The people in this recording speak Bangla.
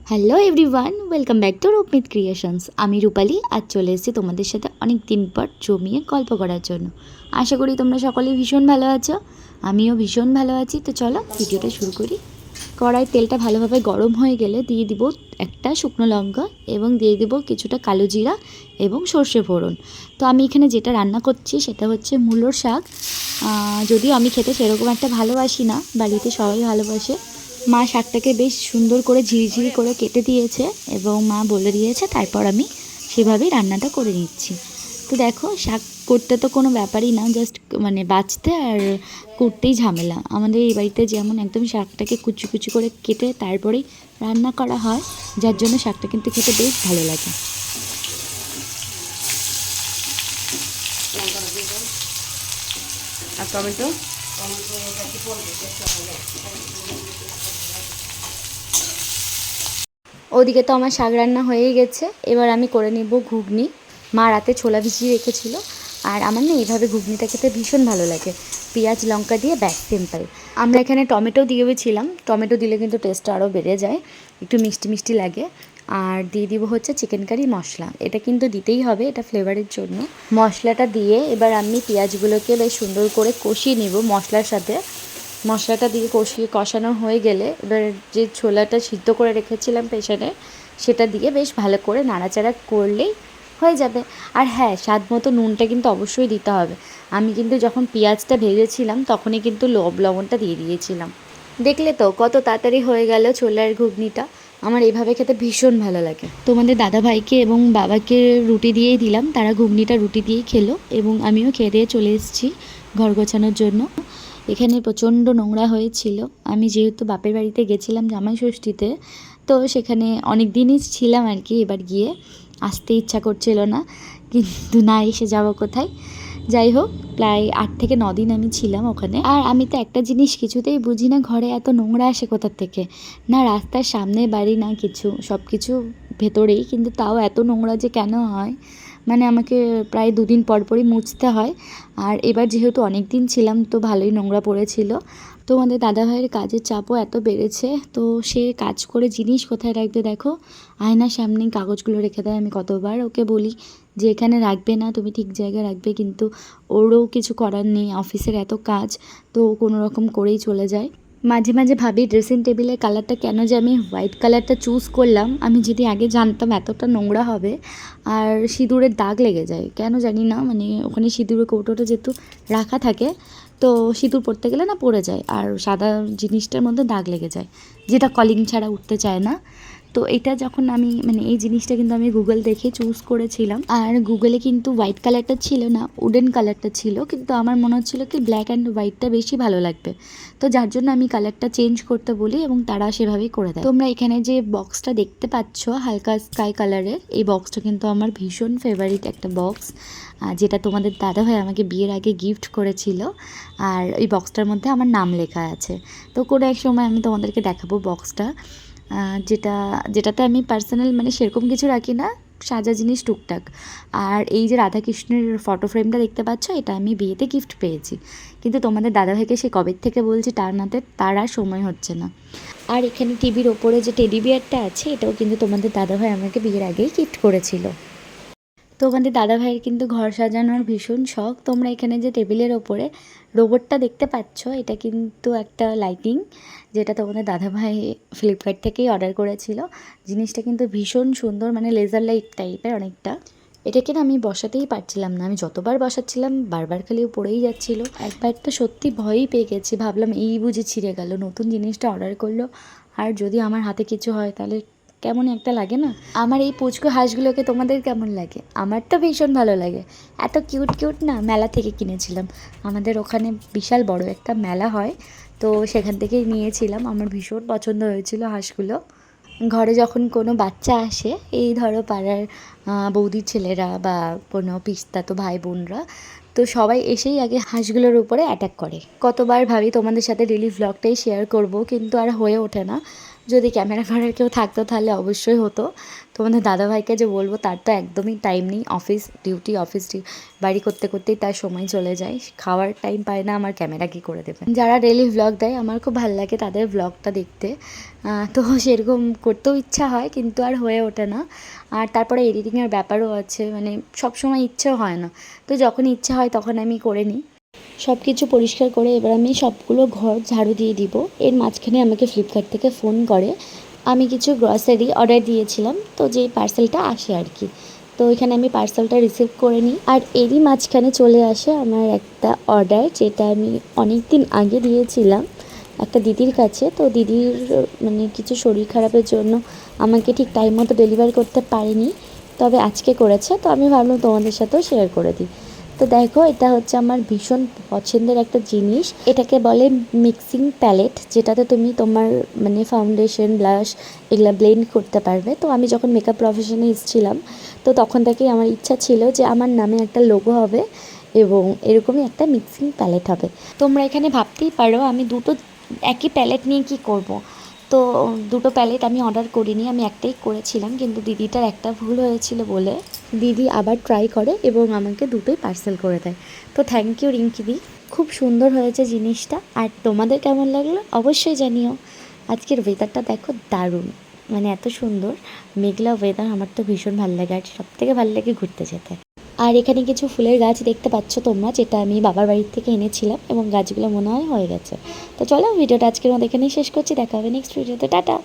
Hello everyone, welcome back to Rupmit creations. আমি রূপালি আজ চলে এসেছি তোমাদের সাথে অনেক দিন পর জমিয়ে গল্প করার জন্য। আশা করি তোমরা সকলেই ভীষণ ভালো আছো, আমিও ভীষণ ভালো আছি। তো চলো ভিডিওটা শুরু করি। কড়াই তেলটা ভালোভাবে গরম হয়ে গেলে দিয়ে দিব একটা শুকনো লঙ্কা এবং দিয়ে দিব কিছুটা কালো জিরা এবং সর্ষে ফোড়ন। তো আমি এখানে যেটা রান্না করছি সেটা হচ্ছে মূলোর শাক। যদিও আমি খেতে সেরকম একটা ভালোবাসি না, বাড়িতে সবাই ভালোবাসে। মা শাকটাকে বেশ সুন্দর করে ঝিরিঝিরি করে কেটে দিয়েছে এবং মা বলে দিয়েছে, তারপর আমি সেভাবেই রান্নাটা করে নিচ্ছি। তো দেখো, শাক করতে তো কোনো ব্যাপারই না, জাস্ট বাছতে আর করতেই ঝামেলা। আমাদের এই বাড়িতে যেমন একদম শাকটাকে কুচি কুচি করে কেটে তারপরেই রান্না করা হয়, যার জন্য শাকটা কিন্তু খেতে বেশ ভালো লাগে। আর টমেটো ওদিকে তো আমার শাক রান্না হয়েই গেছে, এবার আমি করে নেব ঘুগনি। মা রাতে ছোলা ভিজিয়ে রেখেছিল, আর আমার না এইভাবে ঘুগনিটা খেতে ভীষণ ভালো লাগে, পেঁয়াজ লঙ্কা দিয়ে, ব্যাস সিম্পল। আমরা এখানে টমেটো দিয়েছিলাম, টমেটো দিলে কিন্তু টেস্টটা আরও বেড়ে যায়, একটু মিষ্টি মিষ্টি লাগে। আর দিয়ে দিব হচ্ছে চিকেন কারি মশলা, এটা কিন্তু দিতেই হবে, এটা ফ্লেভারের জন্য। মশলাটা দিয়ে এবার আমি পেঁয়াজগুলোকে বেশ সুন্দর করে কষিয়ে নেব মশলার সাথে। মশলাটা দিয়ে কষানো হয়ে গেলে এবার যে ছোলাটা সিদ্ধ করে রেখেছিলাম প্রেসারে, সেটা দিয়ে বেশ ভালো করে নাড়াচাড়া করলেই হয়ে যাবে। আর হ্যাঁ, স্বাদ মতো নুনটা কিন্তু অবশ্যই দিতে হবে। আমি কিন্তু যখন পেঁয়াজটা ভেজেছিলাম তখনই কিন্তু লবণটা দিয়ে দিয়েছিলাম। দেখলে তো কত তাড়াতাড়ি হয়ে গেল ছোলার ঘুগনিটা। আমার এভাবে খেতে ভীষণ ভালো লাগে। তোমাদের দাদাভাইকে এবং বাবাকে রুটি দিয়েই দিলাম, তারা ঘুগনিটা রুটি দিয়েই খেলো এবং আমিও খেয়ে দিয়ে চলে এসেছি ঘর গোছানোর জন্য। এখানে প্রচণ্ড নোংরা হয়েছিল। আমি যেহেতু বাপের বাড়িতে গেছিলাম জামাই ষষ্ঠীতে, তো সেখানে অনেক দিনই ছিলাম আর কি। এবার গিয়ে আসতে ইচ্ছা করছিল না, কিন্তু না এসে যাব কোথায়। যাই হোক, প্রায় 8 থেকে 9 দিন আমি ছিলাম ওখানে। আর আমি তো একটা জিনিস কিছুতেই বুঝি না, ঘরে এত নোংরা আসে কোথার থেকে। না রাস্তার সামনে বাড়ি, না কিছু, সব কিছু ভেতরেই, কিন্তু তাও এত নোংরা যে কেন হয়, আমাকে প্রায় 2 দিন পর পরই মুছতে হয়। আর এবার যেহেতু অনেক দিন ছিলাম, তো ভালোই নোংরা পড়েছিল। তোমাদের দাদাভাইয়ের কাজের চাপও এত বেড়েছে, তো সে কাজ করে জিনিস কোথায় রাখবে দেখো, আয়নার সামনে কাগজগুলো রেখে দেয়। আমি কতবার ওকে বলি যে এখানে রাখবে না, তুমি ঠিক জায়গায় রাখবে, কিন্তু ওরও কিছু করার নেই, অফিসের এত কাজ, তো কোনো রকম করেই চলে যায়। মাঝে মাঝে ভাবি ড্রেসিং টেবিলের কালারটা কেন যে আমি হোয়াইট কালারটা চুজ করলাম। আমি যদি আগে জানতাম এতটা নোংরা হবে। আর সিঁদুরের দাগ লেগে যায় কেন জানি না, ওখানে সিঁদুরের কৌটোটা যেহেতু রাখা থাকে, তো সিঁদুর পরতে গেলে না পড়ে যায়, আর সাদা জিনিসটার মধ্যে দাগ লেগে যায়, যেটা কলিং ছাড়া উঠতে চায় না। তো এটা যখন আমি এই জিনিসটা কিন্তু আমি গুগল দেখে চুজ করেছিলাম, আর গুগলে কিন্তু হোয়াইট কালারটা ছিল না, উডেন কালারটা ছিল, কিন্তু আমার মনে হচ্ছিল কি ব্ল্যাক অ্যান্ড হোয়াইটটা বেশি ভালো লাগবে। তো যার জন্য আমি কালারটা চেঞ্জ করতে বলি এবং তারা সেভাবেই করে দেয়। তোমরা এখানে যে বক্সটা দেখতে পাচ্ছ হালকা স্কাই কালারের, এই বক্সটা কিন্তু আমার ভীষণ ফেভারিট একটা বক্স, যেটা তোমাদের দাদাভাই আমাকে বিয়ের আগে গিফট করেছিল। আর এই বক্সটার মধ্যে আমার নাম লেখা আছে। তো কোনো এক সময় আমি তোমাদেরকে দেখাবো বক্সটা, যেটাতে আমি পার্সোনাল সেরকম কিছু রাখি না, সাজা জিনিস টুকটাক। আর এই যে রাধাকৃষ্ণের ফটো ফ্রেমটা দেখতে পাচ্ছ, এটা আমি বিয়েতে গিফট পেয়েছি, কিন্তু তোমাদের দাদাভাইকে সে কবে থেকে বলছি টানাতে, তার আর সময় হচ্ছে না। আর এখানে টিভির ওপরে যে টেডি বিয়ারটা আছে, এটাও কিন্তু তোমাদের দাদাভাই আমাকে বিয়ের আগেই গিফট করেছিল। তো আমাদের দাদাভাইয়ের কিন্তু ঘর সাজানোর ভীষণ শখ। তোমরা এখানে যে টেবিলের ওপরে রোবটটা দেখতে পাচ্ছ, এটা কিন্তু একটা লাইটিং, যেটা তোমাদের দাদাভাই ফ্লিপকার্ট থেকেই অর্ডার করেছিল। জিনিসটা কিন্তু ভীষণ সুন্দর, লেজার লাইট টাইপের অনেকটা। এটাকে না আমি বসাতেই পারছিলাম না, আমি যতবার বসাচ্ছিলাম বারবার খালি পড়েই যাচ্ছিল। একবার তো সত্যি ভয়ই পেয়ে গেছি, ভাবলাম এই বুঝি ছিঁড়ে গেল, নতুন জিনিসটা অর্ডার করলো, আর যদি আমার হাতে কিছু হয় তাহলে কেমন একটা লাগে না। আমার এই পুচকু হাঁসগুলোকে তোমাদের কেমন লাগে? আমার তো ভীষণ ভালো লাগে, এত কিউট কিউট না। মেলা থেকে কিনেছিলাম, আমাদের ওখানে বিশাল বড় একটা মেলা হয়, তো সেখান থেকেই নিয়েছিলাম। আমার ভীষণ পছন্দ হয়েছিল হাঁসগুলো। ঘরে যখন কোনো বাচ্চা আসে, এই ধরো পাড়ার বৌদির ছেলেরা বা কোনো পিস্তাতো ভাই বোনরা, তো সবাই এসেই আগে হাঁসগুলোর উপরে অ্যাটাক করে। কতবার ভাবি তোমাদের সাথে ডেলি ভ্লগটাই শেয়ার করব, কিন্তু আর হয়ে ওঠে না। যদি ক্যামেরা করার কেউ থাকতো তাহলে অবশ্যই হতো। তোমাদের দাদাভাইকে যে বলবো, তার তো একদমই টাইম নেই, অফিস ডিউটি বাড়ি করতে করতেই তার সময় চলে যায়, খাওয়ার টাইম পায় না, আমার ক্যামেরা কী করে দেবে। যারা ডেলি ভ্লগ দেয় আমার খুব ভালো লাগে তাদের ভ্লগটা দেখতে, তো সেরকম করতেও ইচ্ছা হয় কিন্তু আর হয়ে ওঠে না। আর তারপরে এডিটিংয়ের ব্যাপারও আছে, মানে সবসময় ইচ্ছেও হয় না, তো যখন ইচ্ছা হয় তখন আমি করে নিই। সব কিছু পরিষ্কার করে এবার আমি সবগুলো ঘর ঝাড়ু দিয়ে দিব। এর মাঝখানে আমাকে ফ্লিপকার্ট থেকে ফোন করে, আমি কিছু গ্রসারি অর্ডার দিয়েছিলাম, তো যেই পার্সেলটা আসে আর কি, তো এখানে আমি পার্সেলটা রিসিভ করে নিই। আর এরই মাঝখানে চলে আসে আমার একটা অর্ডার, যেটা আমি অনেক দিন আগে দিয়েছিলাম একটা দিদির কাছে। তো দিদির মানে কিছু শরীর খারাপের জন্য আমাকে ঠিক টাইম মতো ডেলিভার করতে পারেনি, তবে আজকে করেছে, তো আমি ভাবলাম তোমাদের সাথেও শেয়ার করে দিই। তো দেখো, এটা হচ্ছে আমার ভীষণ পছন্দের একটা জিনিস, এটাকে বলে মিক্সিং প্যালেট, যেটাতে তুমি তোমার মানে ফাউন্ডেশন, ব্লাশ এগুলো ব্লেন্ড করতে পারবে। তো আমি যখন মেকআপ প্রফেশনে এসেছিলাম, তো তখন থেকেই আমার ইচ্ছা ছিল যে আমার নামে একটা লোগো হবে এবং এরকমই একটা মিক্সিং প্যালেট হবে। তোমরা এখানে ভাবতেই পারো আমি দুটো একই প্যালেট নিয়ে কি করব। তো দুটো প্যালেট আমি অর্ডার করিনি, আমি একটাই করেছিলাম, কিন্তু দিদিটার একটা ভুল হয়েছিল বলে দিদি আবার ট্রাই করে এবং আমাকে দুটোই পার্সেল করে দেয়। তো থ্যাংক ইউ রিঙ্কিদি, খুব সুন্দর হয়েছে জিনিসটা। আর তোমাদের কেমন লাগলো অবশ্যই জানিও। আজকের ওয়েদারটা দেখো, দারুণ, মানে এত সুন্দর মেঘলা ওয়েদার, আমার তো ভীষণ ভালো লাগে। আর সবথেকে ভালো লাগে ঘুরতে যেতে। আর এখানে কিছু ফুলের গাছ দেখতে পাচ্ছ তোমরা, যেটা আমি বাবার বাড়ির থেকে এনেছিলাম এবং গাছগুলো মনে হয় হয়ে গেছে। তো চলো, ভিডিওটা আজকের মতো এখানেই শেষ করছি, দেখা হবে নেক্সট ভিডিওতে, টাটা।